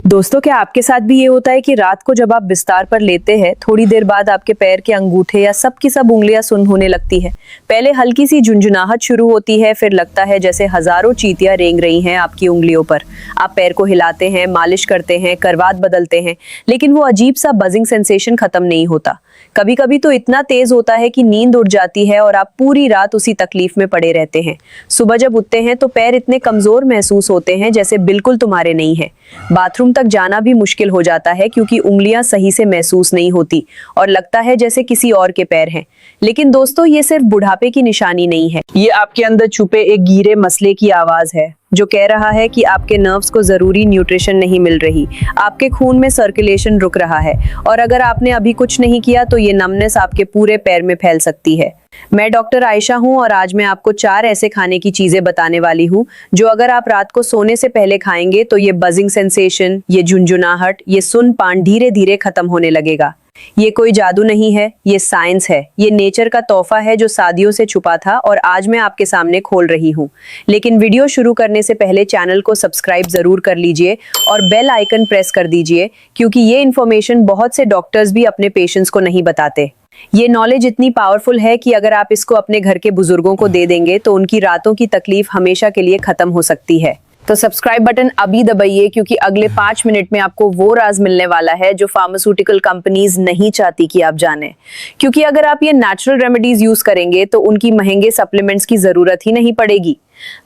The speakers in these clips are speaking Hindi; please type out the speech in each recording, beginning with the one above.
दोस्तों, क्या आपके साथ भी ये होता है कि रात को जब आप बिस्तार पर लेते हैं, थोड़ी देर बाद आपके पैर के अंगूठे या सब की सब उंगलियां सुन्न होने लगती है। पहले हल्की सी झुंझुनाहट शुरू होती है, फिर लगता है जैसे हजारों चींटियां रेंग रही हैं आपकी उंगलियों पर। आप पैर को हिलाते हैं, मालिश करते हैं, करवाट बदलते हैं, लेकिन वो अजीब सा बजिंग सेंसेशन खत्म नहीं होता। कभी कभी तो इतना तेज होता है कि नींद उड़ जाती है और आप पूरी रात उसी तकलीफ में पड़े रहते हैं। सुबह जब उठते हैं तो पैर इतने कमजोर महसूस होते हैं जैसे बिल्कुल तुम्हारे नहीं है। बाथरूम तक जाना भी मुश्किल हो जाता है क्योंकि उंगलियां सही से महसूस नहीं होती और लगता है जैसे किसी और के पैर हैं। लेकिन दोस्तों, ये सिर्फ बुढ़ापे की निशानी नहीं है, ये आपके अंदर छुपे एक गीरे मसले की आवाज है जो कह रहा है कि आपके नर्व्स को जरूरी न्यूट्रिशन नहीं मिल रही, आपके खून में सर्कुलेशन रुक रहा है और अगर आपने अभी कुछ नहीं किया तो ये नमनेस आपके पूरे पैर में फैल सकती है। मैं डॉक्टर आयशा हूं और आज मैं आपको 4 ऐसे खाने की चीजें बताने वाली हूं जो अगर आप रात को सोने से पहले खाएंगे तो ये बजिंग सेंसेशन, ये झुंझुनाहट, ये सुनपान धीरे धीरे खत्म होने लगेगा। ये कोई जादू नहीं है, ये साइंस है, ये नेचर का तोहफा है जो सदियों से छुपा था और आज मैं आपके सामने खोल रही हूँ। लेकिन वीडियो शुरू करने से पहले चैनल को सब्सक्राइब जरूर कर लीजिए और बेल आइकन प्रेस कर दीजिए क्योंकि ये इन्फॉर्मेशन बहुत से डॉक्टर्स भी अपने पेशेंट्स को नहीं बताते। ये नॉलेज इतनी पावरफुल है कि अगर आप इसको अपने घर के बुजुर्गों को दे देंगे तो उनकी रातों की तकलीफ हमेशा के लिए खत्म हो सकती है। तो सब्सक्राइब बटन अभी दबाइए क्योंकि अगले 5 मिनट में आपको वो राज मिलने वाला है जो फार्मास्यूटिकल कंपनीज नहीं चाहती कि आप जाने। क्योंकि अगर आप ये नेचुरल रेमेडीज यूज करेंगे तो उनकी महंगे सप्लीमेंट्स की जरूरत ही नहीं पड़ेगी।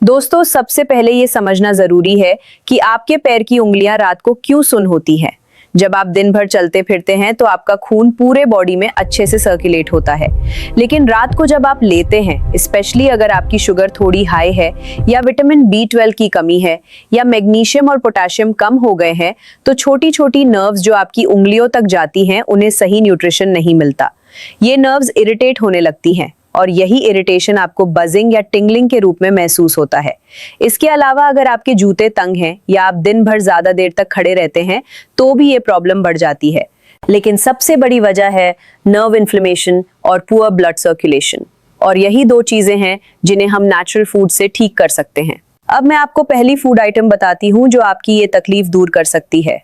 दोस्तों, सबसे पहले ये समझना जरूरी है कि आपके पैर की उंगलियां रात को क्यों सुन्न होती है। जब आप दिन भर चलते फिरते हैं तो आपका खून पूरे बॉडी में अच्छे से सर्कुलेट होता है, लेकिन रात को जब आप लेते हैं, स्पेशली अगर आपकी शुगर थोड़ी हाई है या विटामिन B12 की कमी है या मैग्नीशियम और पोटेशियम कम हो गए हैं, तो छोटी छोटी नर्व्स जो आपकी उंगलियों तक जाती हैं उन्हें सही न्यूट्रिशन नहीं मिलता। ये नर्व्स इरिटेट होने लगती हैं और यही इरिटेशन आपको बजिंग या टिंगलिंग के रूप में महसूस होता है। इसके अलावा अगर आपके जूते तंग हैं या आप दिन भर ज्यादा देर तक खड़े रहते हैं तो भी ये प्रॉब्लम बढ़ जाती है। लेकिन सबसे बड़ी वजह है नर्व इन्फ्लेमेशन और पुअर ब्लड सर्कुलेशन, और यही 2 चीजें हैं जिन्हें हम नेचुरल फूड से ठीक कर सकते हैं। अब मैं आपको पहली फूड आइटम बताती हूँ जो आपकी ये तकलीफ दूर कर सकती है।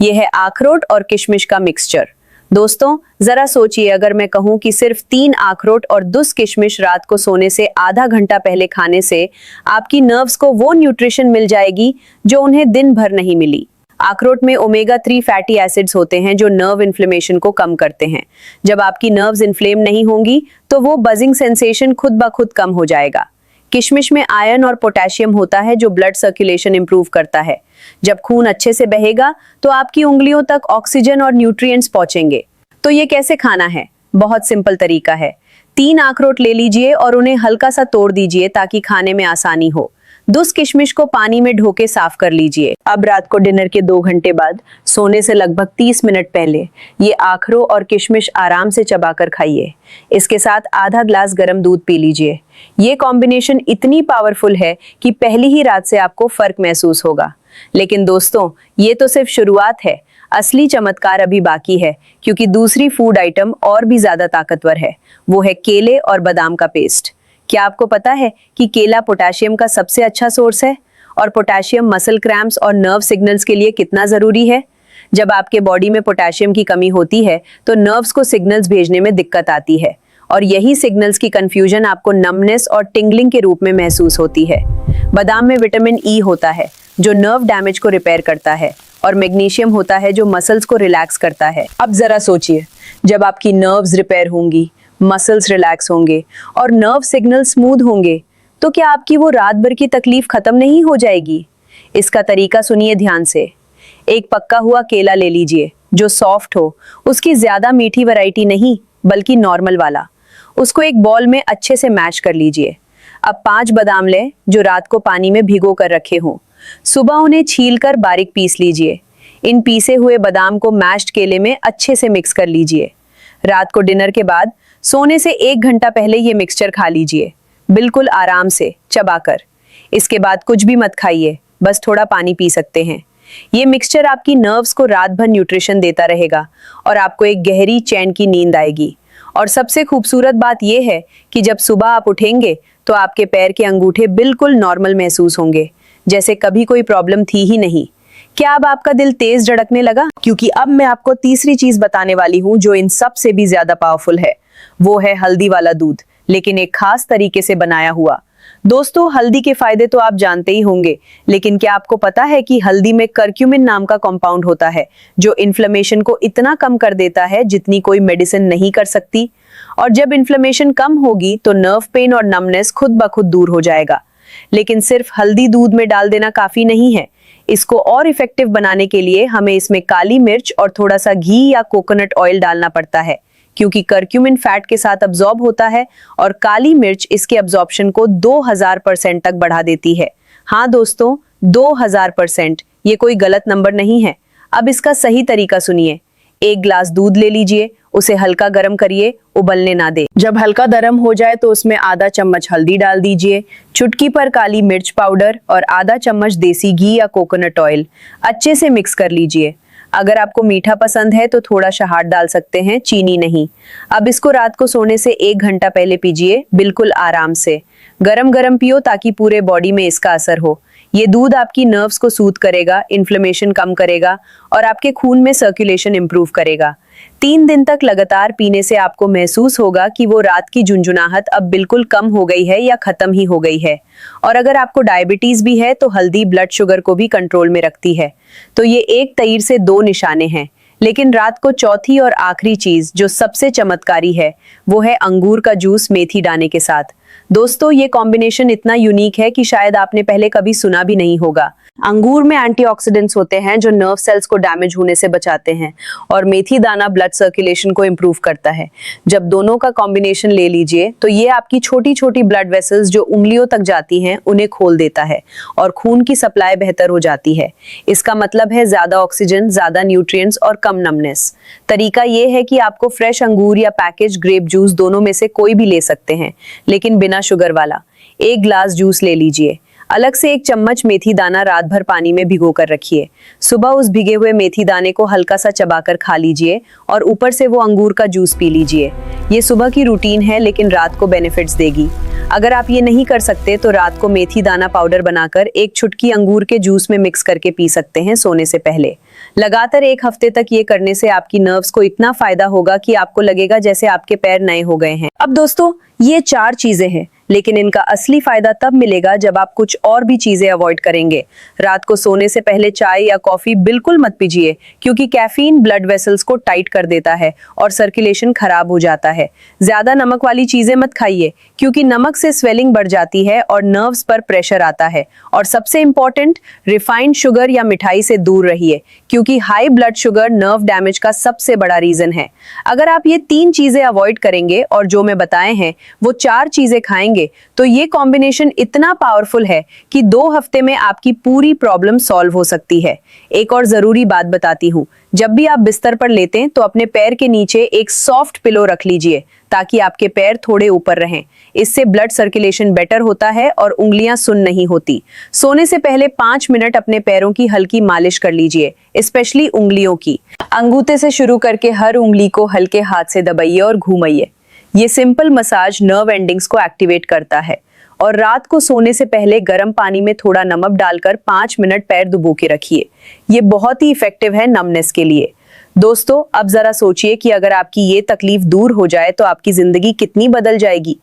ये है अखरोट और किशमिश का मिक्सचर। दोस्तों, जरा सोचिए, अगर मैं कहूं कि सिर्फ 3 अखरोट और 2 किशमिश रात को सोने से आधा घंटा पहले खाने से आपकी नर्व्स को वो न्यूट्रिशन मिल जाएगी जो उन्हें दिन भर नहीं मिली। अखरोट में ओमेगा 3 फैटी एसिड्स होते हैं जो नर्व इन्फ्लेमेशन को कम करते हैं। जब आपकी नर्व्स इन्फ्लेम नहीं होंगी तो वो बजिंग सेंसेशन खुद ब खुद कम हो जाएगा। किशमिश में आयरन और पोटेशियम होता है जो ब्लड सर्कुलेशन इंप्रूव करता है। जब खून अच्छे से बहेगा तो आपकी उंगलियों तक ऑक्सीजन और न्यूट्रिएंट्स पहुंचेंगे। तो ये कैसे खाना है? बहुत सिंपल तरीका है। 3 अखरोट ले लीजिए और उन्हें हल्का सा तोड़ दीजिए ताकि खाने में आसानी हो। 2 किशमिश को पानी में धो के साफ कर लीजिए। अब रात को डिनर के 2 घंटे बाद, सोने से लगभग 30 मिनट पहले, ये अखरोट और किशमिश आराम से चबाकर खाइए। इसके साथ आधा ग्लास गर्म दूध पी लीजिए। ये कॉम्बिनेशन इतनी पावरफुल है कि पहली ही रात से आपको फर्क महसूस होगा। लेकिन दोस्तों, ये तो सिर्फ शुरुआत है, असली चमत्कार अभी बाकी है क्योंकि दूसरी फूड आइटम और भी ज्यादा ताकतवर है। वो है केले और बादाम का पेस्ट। क्या आपको पता है कि केला पोटेशियम का सबसे अच्छा सोर्स है और पोटेशियम मसल क्रैम्प्स और नर्व सिग्नल्स के लिए कितना जरूरी है? जब आपके बॉडी में पोटेशियम की कमी होती है तो नर्व्स को सिग्नल्स भेजने में दिक्कत आती है और यही सिग्नल्स की कंफ्यूजन आपको नमनेस और टिंगलिंग के रूप में महसूस होती है। बादाम में विटामिन E होता है जो नर्व डैमेज को रिपेयर करता है और मैग्नीशियम होता है जो मसल्स को रिलैक्स करता है। अब जरा सोचिए, जब आपकी नर्व्स रिपेयर होंगी, मसल्स रिलैक्स होंगे और नर्व सिग्नल स्मूथ होंगे तो क्या आपकी वो रात भर की तकलीफ खत्म नहीं हो जाएगी? इसका तरीका सुनिए ध्यान से। एक पक्का हुआ केला ले लीजिए जो सॉफ्ट हो, उसकी ज्यादा मीठी वैरायटी नहीं बल्कि नॉर्मल वाला। उसको एक बॉल में अच्छे से मैश कर लीजिए। अब 5 बादाम लें जो रात को पानी में भिगो कर रखे हों। सुबह उन्हें छीलकर बारीक पीस लीजिए। इन पीसे हुए बादाम को मैश्ड केले में अच्छे से मिक्स कर लीजिए। रात को डिनर के बाद सोने से 1 घंटा पहले ये मिक्सचर खा लीजिए, बिल्कुल आराम से चबाकर। इसके बाद कुछ भी मत खाइए, बस थोड़ा पानी पी सकते हैं। ये मिक्सचर आपकी नर्व्स को रात भर न्यूट्रिशन देता रहेगा और आपको एक गहरी चैन की नींद आएगी। और सबसे खूबसूरत बात यह है कि जब सुबह आप उठेंगे तो आपके पैर के अंगूठे बिल्कुल नॉर्मल महसूस होंगे, जैसे कभी कोई प्रॉब्लम थी ही नहीं। क्या अब आपका दिल तेज धड़कने लगा? क्योंकि अब मैं आपको तीसरी चीज बताने वाली हूँ जो इन सब से भी ज्यादा पावरफुल है। वो है हल्दी वाला दूध, लेकिन एक खास तरीके से बनाया हुआ। दोस्तों, हल्दी के फायदे तो आप जानते ही होंगे, लेकिन क्या आपको पता है कि हल्दी में करक्यूमिन नाम का कंपाउंड होता है जो इन्फ्लेमेशन को इतना कम कर देता है जितनी कोई मेडिसिन नहीं कर सकती। और जब इन्फ्लेमेशन कम होगी तो नर्व पेन और नमनेस खुद ब खुद दूर हो जाएगा। लेकिन सिर्फ हल्दी दूध में डाल देना काफी नहीं है। इसको और इफेक्टिव बनाने के लिए हमें इसमें काली मिर्च और थोड़ा सा घी या कोकोनट ऑयल डालना पड़ता है, क्योंकि करक्यूमिन फैट के साथ अब्जॉर्ब होता है और काली मिर्च इसके अब्जॉर्प्शन को 2000% तक बढ़ा देती है। हाँ दोस्तों, 2000%, ये कोई गलत नंबर नहीं है। अब इसका सही तरीका सुनिए। एक ग्लास दूध ले लीजिए, उसे हल्का गर्म करिए, उबलने ना दे। जब हल्का गर्म हो जाए तो उसमें आधा चम्मच हल्दी डाल दीजिए, चुटकी पर काली मिर्च पाउडर और आधा चम्मच देसी घी या कोकोनट ऑयल। अच्छे से मिक्स कर लीजिए। अगर आपको मीठा पसंद है तो थोड़ा शहद डाल सकते हैं, चीनी नहीं। अब इसको रात को सोने से 1 घंटा पहले पीजिए, बिल्कुल आराम से। गरम गरम पियो ताकि पूरे बॉडी में इसका असर हो। ये दूध आपकी नर्व्स को सूद करेगा, इन्फ्लेमेशन कम करेगा और आपके खून में सर्कुलेशन इंप्रूव करेगा। 3 दिन तक लगातार पीने से आपको महसूस होगा कि वो रात की झुंझुनाहट अब बिल्कुल कम हो गई है या खत्म ही हो गई है। और अगर आपको डायबिटीज भी है तो हल्दी ब्लड शुगर को भी कंट्रोल में रखती है। तो ये एक तीर से 2 निशाने हैं। लेकिन रात को चौथी और आखिरी चीज जो सबसे चमत्कारी है वो है अंगूर का जूस मेथी दाने के साथ। दोस्तों, ये कॉम्बिनेशन इतना यूनिक है कि शायद आपने पहले कभी सुना भी नहीं होगा। अंगूर में एंटीऑक्सीडेंट्स होते हैं जो नर्व सेल्स को डैमेज होने से बचाते हैं और मेथी दाना ब्लड सर्कुलेशन को इंप्रूव करता है। जब दोनों का कॉम्बिनेशन ले लीजिए तो ये आपकी छोटी छोटी ब्लड वेसल्स जो उंगलियों तक जाती हैं उन्हें खोल देता है और खून की सप्लाई बेहतर हो जाती है। इसका मतलब है ज्यादा ऑक्सीजन, ज्यादा न्यूट्रिएंट्स और कम नमनेस। तरीका ये है कि आपको फ्रेश अंगूर या पैकेज ग्रेप जूस दोनों में से कोई भी ले सकते हैं, लेकिन बिना शुगर वाला। 1 ग्लास जूस ले लीजिए। अलग से 1 चम्मच मेथी दाना रात भर पानी में भिगो कर रखिए। सुबह उस भिगे हुए मेथी दाने को हल्का सा चबाकर खा लीजिए और ऊपर से वो अंगूर का जूस पी लीजिए। ये सुबह की रूटीन है, लेकिन रात को बेनिफिट्स देगी। अगर आप ये नहीं कर सकते तो रात को मेथी दाना पाउडर बनाकर 1 चुटकी अंगूर के जूस में मिक्स करके पी सकते हैं सोने से पहले। लगातार 1 हफ्ते तक ये करने से आपकी नर्व्स को इतना फायदा होगा कि आपको लगेगा जैसे आपके पैर नए हो गए हैं। अब दोस्तों, ये 4 चीजें हैं, लेकिन इनका असली फायदा तब मिलेगा जब आप कुछ और भी चीजें अवॉइड करेंगे। रात को सोने से पहले चाय या कॉफी बिल्कुल मत पीजिए, क्योंकि कैफीन ब्लड वेसल्स को टाइट कर देता है और सर्कुलेशन खराब हो जाता है। ज्यादा नमक वाली चीजें मत खाइए, क्योंकि नमक से स्वेलिंग बढ़ जाती है और नर्व्स पर प्रेशर आता है। और सबसे इंपॉर्टेंट, रिफाइंड शुगर या मिठाई से दूर रहिए, क्योंकि high blood sugar nerve damage का सबसे बड़ा रीजन है। अगर आप ये 3 चीजें अवॉइड करेंगे और जो मैं बताए हैं वो 4 चीजें खाएंगे, तो ये कॉम्बिनेशन इतना पावरफुल है कि 2 हफ्ते में आपकी पूरी प्रॉब्लम सॉल्व हो सकती है। एक और जरूरी बात बताती हूँ, जब भी आप बिस्तर पर लेते हैं तो अपने पैर के नीचे एक सॉफ्ट पिलो रख लीजिए ताकि आपके पैर थोड़े ऊपर रहें। इससे ब्लड सर्कुलेशन बेटर होता है और उंगलियां सुन्न नहीं होती। सोने से पहले 5 मिनट अपने पैरों की हल्की मालिश कर लीजिए, स्पेशली उंगलियों की। अंगूठे से शुरू करके हर उंगली को हल्के हाथ से दबाइए और घुमाइए। ये सिंपल मसाज नर्व एंडिंग्स को एक्टिवेट करता है। और रात को सोने से पहले गर्म पानी में थोड़ा नमक डालकर 5 मिनट पैर डुबो के रखिए। ये बहुत ही इफेक्टिव है नमनेस के लिए। दोस्तों, अब जरा सोचिए कि अगर आपकी ये तकलीफ दूर हो जाए तो आपकी जिंदगी कितनी बदल जाएगी।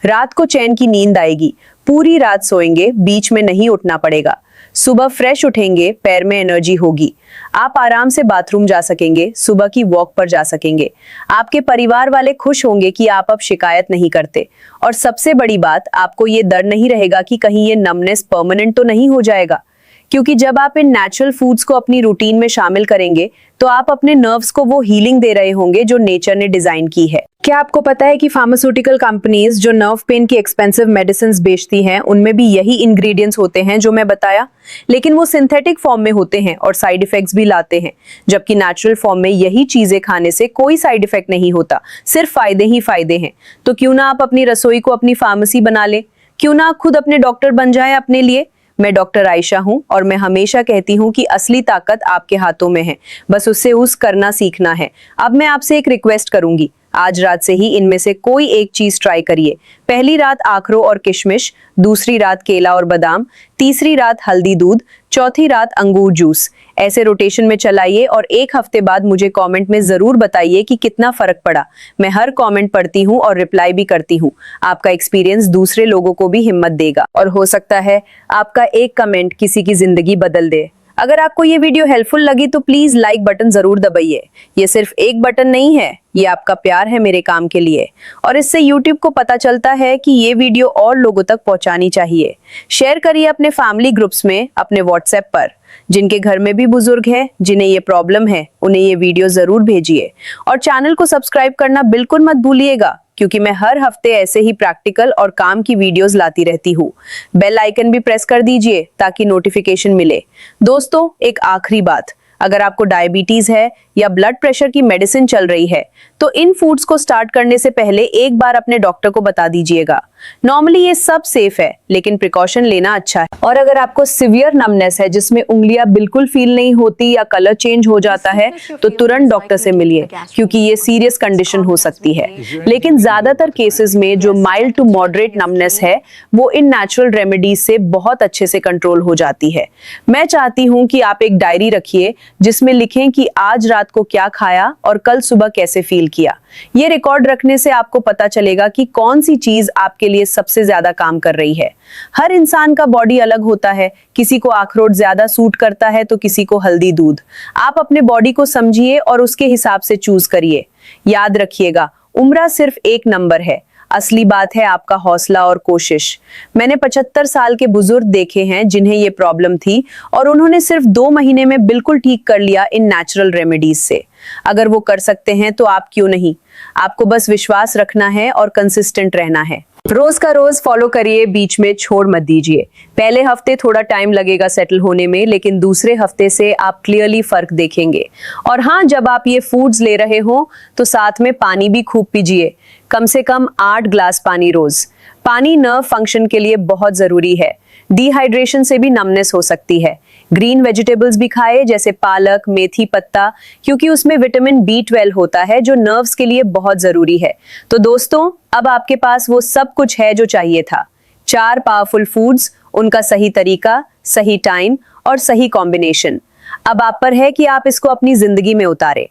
रात को चैन की नींद आएगी, पूरी रात सोएंगे, बीच में नहीं उठना पड़ेगा। सुबह फ्रेश उठेंगे, पैर में एनर्जी होगी। आप आराम से बाथरूम जा सकेंगे, सुबह की वॉक पर जा सकेंगे। आपके परिवार वाले खुश होंगे कि आप अब शिकायत नहीं करते। और सबसे बड़ी बात, आपको ये डर नहीं रहेगा कि कहीं ये नमनेस परमानेंट तो नहीं हो जाएगा, क्योंकि जब आप इन नेचुरल फूड्स को अपनी रूटीन में शामिल करेंगे तो आप अपने नर्व्स को वो हीलिंग दे रहे होंगे जो नेचर ने डिजाइन की है। क्या आपको पता है कि फार्मास्यूटिकल कंपनीज जो नर्व पेन की एक्सपेंसिव मेडिसिन बेचती हैं उनमें भी यही इंग्रेडिएंट्स होते हैं जो मैं बताया, लेकिन वो सिंथेटिक फॉर्म में होते हैं और साइड इफेक्ट्स भी लाते हैं, जबकि नेचुरल फॉर्म में यही चीजें खाने से कोई साइड इफेक्ट नहीं होता, सिर्फ फायदे ही फायदे हैं। तो क्यों ना आप अपनी रसोई को अपनी फार्मेसी बना ले, क्यों ना खुद अपने डॉक्टर बन जाए अपने लिए। मैं डॉक्टर आयशा हूं और मैं हमेशा कहती हूं कि असली ताकत आपके हाथों में है, बस उससे करना सीखना है। अब मैं आपसे एक रिक्वेस्ट करूंगी, आज रात से ही इनमें से कोई एक चीज ट्राई करिए। पहली रात आखरों और किशमिश, दूसरी रात केला और बादाम, तीसरी रात हल्दी दूध, चौथी रात अंगूर जूस। ऐसे रोटेशन में चलाइए और 1 हफ्ते बाद मुझे कमेंट में जरूर बताइए कि कितना फर्क पड़ा। मैं हर कमेंट पढ़ती हूँ और रिप्लाई भी करती हूँ। आपका एक्सपीरियंस दूसरे लोगों को भी हिम्मत देगा और हो सकता है आपका एक कमेंट किसी की जिंदगी बदल दे। अगर आपको ये वीडियो हेल्पफुल लगी तो प्लीज लाइक बटन जरूर दबाइए। ये सिर्फ एक बटन नहीं है, ये आपका प्यार है मेरे काम के लिए और इससे YouTube को पता चलता है कि ये वीडियो और लोगों तक पहुंचानी चाहिए। शेयर करिए अपने फैमिली ग्रुप्स में, अपने व्हाट्सएप पर। जिनके घर में भी बुजुर्ग हैं, जिन्हें ये प्रॉब्लम है, उन्हें ये वीडियो जरूर भेजिए और चैनल को सब्सक्राइब करना बिल्कुल मत भूलिएगा, क्योंकि मैं हर हफ्ते ऐसे ही प्रैक्टिकल और काम की वीडियोस लाती रहती हूँ। बेल आइकन भी प्रेस कर दीजिए ताकि नोटिफिकेशन मिले। दोस्तों, एक आखिरी बात, अगर आपको डायबिटीज है या ब्लड प्रेशर की मेडिसिन चल रही है तो इन फूड्स को स्टार्ट करने से पहले एक बार अपने डॉक्टर को बता दीजिएगा। नॉर्मली ये सब सेफ है, लेकिन प्रिकॉशन लेना अच्छा है। और अगर आपको सिवियर नमनेस है जिसमें उंगलियां बिल्कुल फील नहीं होती या कलर चेंज हो जाता है तो तुरंत डॉक्टर से मिलिए, क्योंकि ये सीरियस कंडीशन हो सकती है। लेकिन ज्यादातर केसेस में जो माइल्ड टू मॉडरेट नमनेस है वो इन नेचुरल रेमेडीज से बहुत अच्छे से कंट्रोल हो जाती है। मैं चाहती हूँ कि आप एक डायरी रखिए जिसमें लिखें कि आज रात को क्या खाया और कल सुबह कैसे फील किया। ये रिकॉर्ड रखने से आपको पता चलेगा कि कौन सी चीज आपके लिए सबसे ज्यादा काम कर रही है। हर इंसान का बॉडी अलग होता है, किसी को अखरोट ज्यादा सूट करता है तो किसी को हल्दी दूध। आप अपने बॉडी को समझिए और उसके हिसाब से चूज करिए। याद रखिएगा, उम्र सिर्फ एक नंबर है, असली बात है आपका हौसला और कोशिश। मैंने 75 साल के बुजुर्ग देखे हैं जिन्हें ये प्रॉब्लम थी और उन्होंने सिर्फ 2 महीने में बिल्कुल ठीक कर लिया इन नेचुरल रेमेडीज से। अगर वो कर सकते हैं तो आप क्यों नहीं? आपको बस विश्वास रखना है और कंसिस्टेंट रहना है। रोज का रोज फॉलो करिए, बीच में छोड़ मत दीजिए। पहले हफ्ते थोड़ा टाइम लगेगा सेटल होने में, लेकिन दूसरे हफ्ते से आप क्लियरली फर्क देखेंगे। और हाँ, जब आप ये फूड्स ले रहे हो तो साथ में पानी भी खूब पीजिए, कम से कम 8 ग्लास पानी रोज। पानी नर्व फंक्शन के लिए बहुत जरूरी है। डिहाइड्रेशन से भी नमनेस हो सकती है। ग्रीन वेजिटेबल्स भी खाएं, जैसे पालक, मेथी पत्ता, क्योंकि उसमें विटामिन B12 होता है जो नर्व्स के लिए बहुत जरूरी है। तो दोस्तों, अब आपके पास वो सब कुछ है जो चाहिए था। 4 पावरफुल फूड्स, उनका सही तरीका, सही टाइम और सही कॉम्बिनेशन। अब आप पर है कि आप इसको अपनी जिंदगी में उतारें।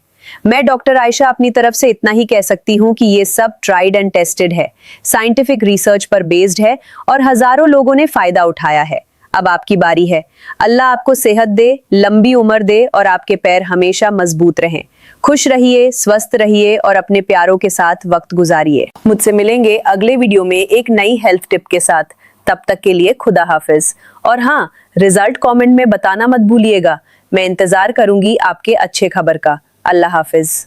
मैं डॉक्टर आयशा अपनी तरफ से इतना ही कह सकती हूँ कि ये सब ट्राइड एंड टेस्टेड है, साइंटिफिक रिसर्च पर बेस्ड है और हजारों लोगों ने फायदा उठाया है। अब आपकी बारी है। अल्लाह आपको सेहत दे, लंबी उम्र दे और आपके पैर हमेशा मजबूत रहें। खुश रहिए, स्वस्थ रहिए और अपने प्यारों के साथ वक्त गुजारिए। मुझसे मिलेंगे अगले वीडियो में एक नई हेल्थ टिप के साथ। तब तक के लिए खुदा हाफिज। और हाँ, रिजल्ट कमेंट में बताना मत भूलिएगा। मैं इंतजार करूंगी आपके अच्छे खबर का। अल्लाह हाफिज।